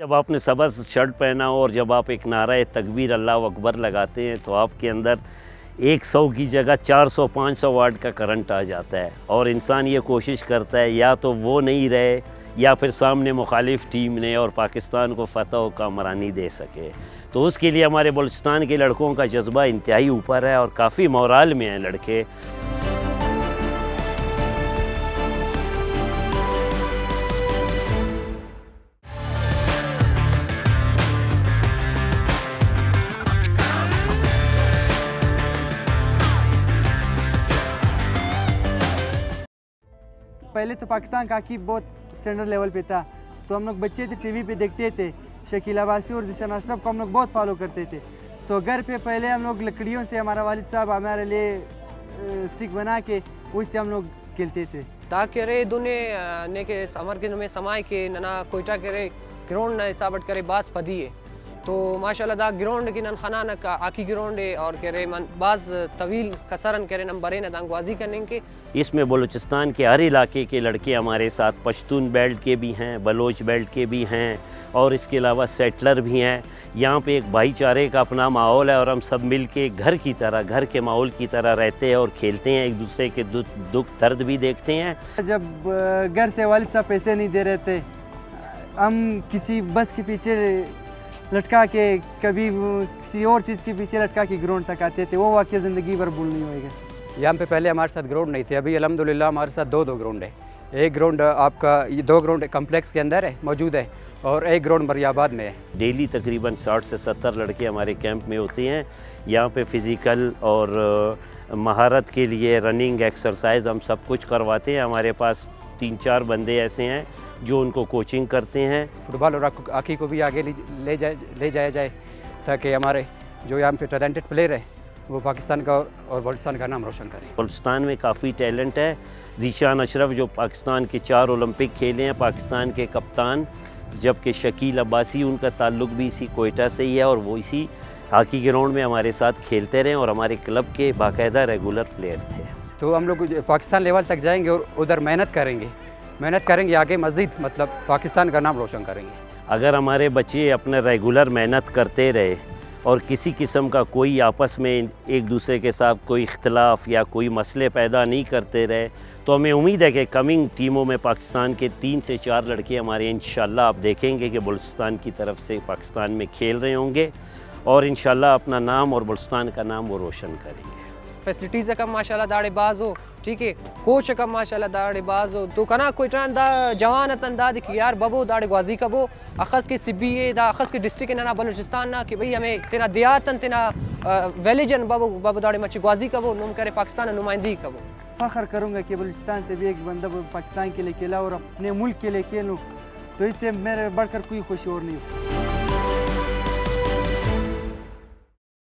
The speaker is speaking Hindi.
जब आपने सब्ज़ शर्ट पहना हो और जब आप एक नारा तकबीर अल्लाह अकबर लगाते हैं तो आपके अंदर 100 की जगह 400-500 वाट का करंट आ जाता है और इंसान ये कोशिश करता है या तो वो नहीं रहे या फिर सामने मुखालिफ टीम ने और पाकिस्तान को फ़तह का मरानी दे सके। तो उसके लिए हमारे बलूचिस्तान के लड़कों का जज्बा इंतहाई ऊपर है और काफ़ी मोराल में हैं लड़के। पहले तो पाकिस्तान का हॉकी बहुत स्टैंडर्ड लेवल पे था, तो हम लोग बच्चे थे टीवी पे देखते थे। शकील अब्बासी और ज़ीशान अशरफ को हम लोग बहुत फॉलो करते थे। तो घर पे पहले हम लोग लकड़ियों से हमारा वालिद साहब हमारे लिए स्टिक बना के उससे हम लोग खेलते थे। ताकि रे दुनिया ने के समर के में समाय के नना कोयटा करे ग्राउंड ना हिसाबत करे बास पदिए तो माशाल्लाह दा ग्राउंड की नन खाना न का आकी ग्राउंड है और करे मन बाज तवील कसरन करे नंबरे न दांगवाजी करने के। इसमें बलूचिस्तान के हर इलाके के लड़के हमारे साथ पश्तून बेल्ट के भी हैं, बलोच बेल्ट के भी हैं और इसके अलावा सेटलर भी हैं। यहाँ पे एक भाईचारे का अपना माहौल है और हम सब मिल के घर की तरह, घर के माहौल की तरह रहते हैं और खेलते हैं, एक दूसरे के दुख दर्द भी देखते हैं। जब घर से वालिद साहब पैसे नहीं दे रहे थे, हम किसी बस के पीछे लटका के कभी किसी और चीज़ के पीछे लटका के ग्राउंड तक आते थे। वो वाक़या ज़िंदगी भर भूल नहीं होएगा सर। यहाँ पे पहले हमारे साथ ग्राउंड नहीं थे, अभी अल्हम्दुलिल्लाह हमारे साथ दो ग्राउंड है। एक ग्राउंड आपका ये 2 ग्राउंड कम्प्लेक्स के अंदर है मौजूद है और एक ग्राउंड मरियाबाद में है। डेली तकरीबन 60 से 70 लड़के हमारे कैंप में होते हैं। यहाँ पे फ़िज़िकल और महारत के लिए रनिंग एक्सरसाइज हम सब कुछ करवाते हैं। हमारे पास 3-4 बंदे ऐसे हैं जो उनको कोचिंग करते हैं। फुटबॉल और हॉकी को भी आगे ले जाया जाए ताकि हमारे जो यहाँ पे टैलेंटेड प्लेयर है वो पाकिस्तान का और बलूचिस्तान का नाम रोशन करें। बलूचिस्तान में काफ़ी टैलेंट है। ज़ीशान अशरफ जो पाकिस्तान के 4 ओलंपिक खेले हैं, पाकिस्तान के कप्तान, जबकि शकील अब्बासी उनका ताल्लुक़ भी इसी कोयटा से ही है और वो इसी हॉकी ग्राउंड में हमारे साथ खेलते रहे और हमारे क्लब के बाकायदा रेगुलर प्लेयर थे। तो हम लोग पाकिस्तान लेवल तक जाएंगे और उधर मेहनत करेंगे आगे मज़ीद मतलब पाकिस्तान का नाम रोशन करेंगे। अगर हमारे बच्चे अपने रेगुलर मेहनत करते रहे और किसी किस्म का कोई आपस में एक दूसरे के साथ कोई इख्तलाफ या कोई मसले पैदा नहीं करते रहे तो हमें उम्मीद है कि कमिंग टीमों में पाकिस्तान के 3 से 4 लड़के हमारे इंशाल्लाह आप देखेंगे कि बलूचिस्तान की तरफ से पाकिस्तान में खेल रहे होंगे और इंशाल्लाह अपना नाम और बलूचिस्तान का नाम वो रोशन करेंगे। फैसिलिटीज़ कम माशाल्लाह दाड़े बाज हो, ठीक है, कोच कम माशाल्लाह दाड़े बाज हो तो कना कोई टान दा जवान तंदा दिख यार बबो दाड़े ग्वाजी कबो अखस के सिब्बी दा अखस के डिस्ट्रिक्ट ना बलूचिस्तान ना कि भाई हमें तेना दियातन तेना वेलिजन बबो दाड़े मची ग्वाजी कबो नुम करे पाकिस्तान नुमाइंदगी कबो। फ़ख्र करूँगा कि बलूचिस्तान से भी एक बंदा पाकिस्तान के लिए खेला और अपने मुल्क के लिए खेलूँ, तो इससे मेरे बढ़कर कोई खुशी और नहीं हो।